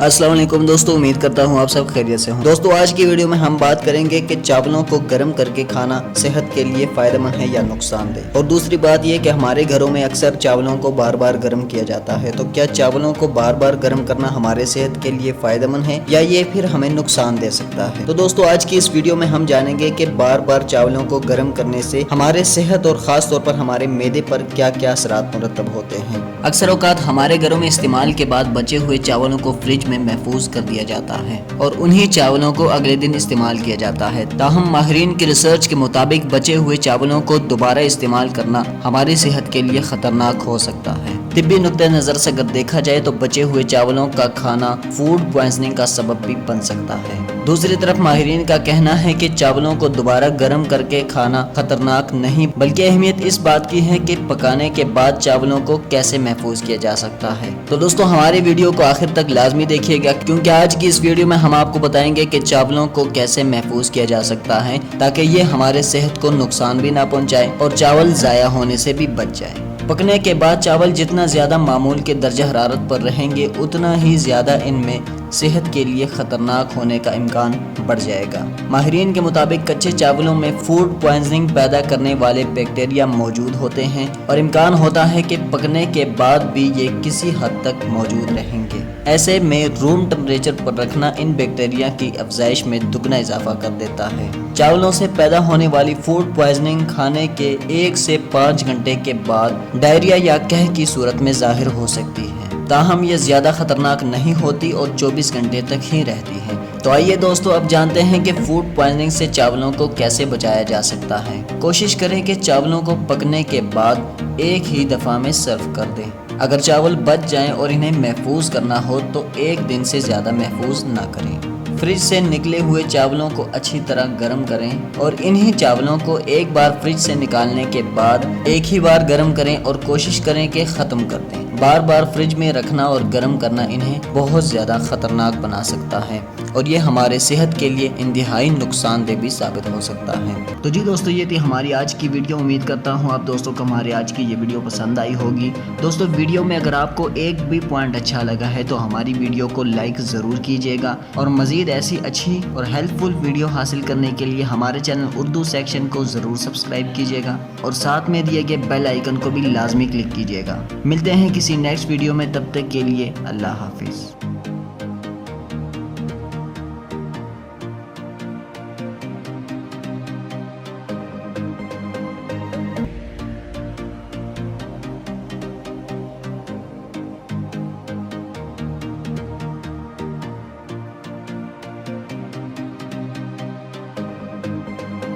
السلام علیکم دوستو، امید کرتا ہوں آپ سب خیریت سے ہوں۔ دوستو آج کی ویڈیو میں ہم بات کریں گے کہ چاولوں کو گرم کر کے کھانا صحت کے لیے فائدہ مند ہے یا نقصان دہ، اور دوسری بات یہ کہ ہمارے گھروں میں اکثر چاولوں کو بار بار گرم کیا جاتا ہے، تو کیا چاولوں کو بار بار گرم کرنا ہمارے صحت کے لیے فائدہ مند ہے یا یہ پھر ہمیں نقصان دے سکتا ہے؟ تو دوستو آج کی اس ویڈیو میں ہم جانیں گے کہ بار بار چاولوں کو گرم کرنے سے ہمارے صحت اور خاص طور پر ہمارے معدے پر کیا کیا اثرات مرتب ہوتے ہیں۔ اکثر اوقات ہمارے گھروں میں استعمال کے بعد بچے ہوئے چاولوں کو فریج میں محفوظ کر دیا جاتا ہے اور انہی چاولوں کو اگلے دن استعمال کیا جاتا ہے۔ تاہم ماہرین کی ریسرچ کے مطابق بچے ہوئے چاولوں کو دوبارہ استعمال کرنا ہماری صحت کے لیے خطرناک ہو سکتا ہے۔ طبی نقطہ نظر سے اگر دیکھا جائے تو بچے ہوئے چاولوں کا کھانا فوڈ پوائزننگ کا سبب بھی بن سکتا ہے۔ دوسری طرف ماہرین کا کہنا ہے کہ چاولوں کو دوبارہ گرم کر کے کھانا خطرناک نہیں، بلکہ اہمیت اس بات کی ہے کہ پکانے کے بعد چاولوں کو کیسے محفوظ کیا جا سکتا ہے۔ تو دوستو ہماری ویڈیو کو آخر تک لازمی دیکھیے گا، کیونکہ آج کی اس ویڈیو میں ہم آپ کو بتائیں گے کہ چاولوں کو کیسے محفوظ کیا جا سکتا ہے تاکہ یہ ہمارے صحت کو نقصان بھی نہ پہنچائے اور چاول ضائع ہونے سے بھی بچ جائے۔ پکنے کے بعد چاول جتنا زیادہ معمول کے درجہ حرارت پر رہیں گے اتنا ہی زیادہ ان میں صحت کے لیے خطرناک ہونے کا امکان بڑھ جائے گا۔ ماہرین کے مطابق کچے چاولوں میں فوڈ پوائزننگ پیدا کرنے والے بیکٹیریا موجود ہوتے ہیں اور امکان ہوتا ہے کہ پکنے کے بعد بھی یہ کسی حد تک موجود رہیں گے۔ ایسے میں روم ٹمپریچر پر رکھنا ان بیکٹیریا کی افزائش میں دگنا اضافہ کر دیتا ہے۔ چاولوں سے پیدا ہونے والی فوڈ پوائزننگ کھانے کے 1 سے 5 گھنٹے کے بعد ڈائریا یا قحط کی صورت میں ظاہر ہو سکتی ہے، تاہم یہ زیادہ خطرناک نہیں ہوتی اور 24 گھنٹے تک ہی رہتی ہے۔ تو آئیے دوستو اب جانتے ہیں کہ فوڈ پوائزننگ سے چاولوں کو کیسے بچایا جا سکتا ہے۔ کوشش کریں کہ چاولوں کو پکنے کے بعد ایک ہی دفعہ میں سرو کر دیں۔ اگر چاول بچ جائیں اور انہیں محفوظ کرنا ہو تو 1 دن سے زیادہ محفوظ نہ کریں۔ فریج سے نکلے ہوئے چاولوں کو اچھی طرح گرم کریں اور انہی چاولوں کو ایک بار فریج سے نکالنے کے بعد ایک ہی بار گرم کریں اور کوشش کریں کہ ختم کر دیں۔ بار بار فریج میں رکھنا اور گرم کرنا انہیں بہت زیادہ خطرناک بنا سکتا ہے اور یہ ہمارے صحت کے لیے انتہائی نقصان دہ بھی ثابت ہو سکتا ہے۔ تو جی دوستو یہ تھی ہماری آج کی ویڈیو۔ امید کرتا ہوں آپ دوستوں کو ہماری آج کی یہ ویڈیو پسند آئی ہوگی۔ دوستو ویڈیو میں اگر آپ کو ایک بھی پوائنٹ اچھا لگا ہے تو ہماری ویڈیو کو لائک ضرور کیجیے گا، اور مزید ایسی اچھی اور ہیلپ فل ویڈیو حاصل کرنے کے لیے ہمارے چینل اردو سیکشن کو ضرور سبسکرائب کیجیے گا اور ساتھ میں دیے گئے بیل آئیکن کو بھی لازمی کلک کیجیے گا۔ ملتے ہیں کسی نیکسٹ ویڈیو میں، تب تک کے لیے اللہ حافظ۔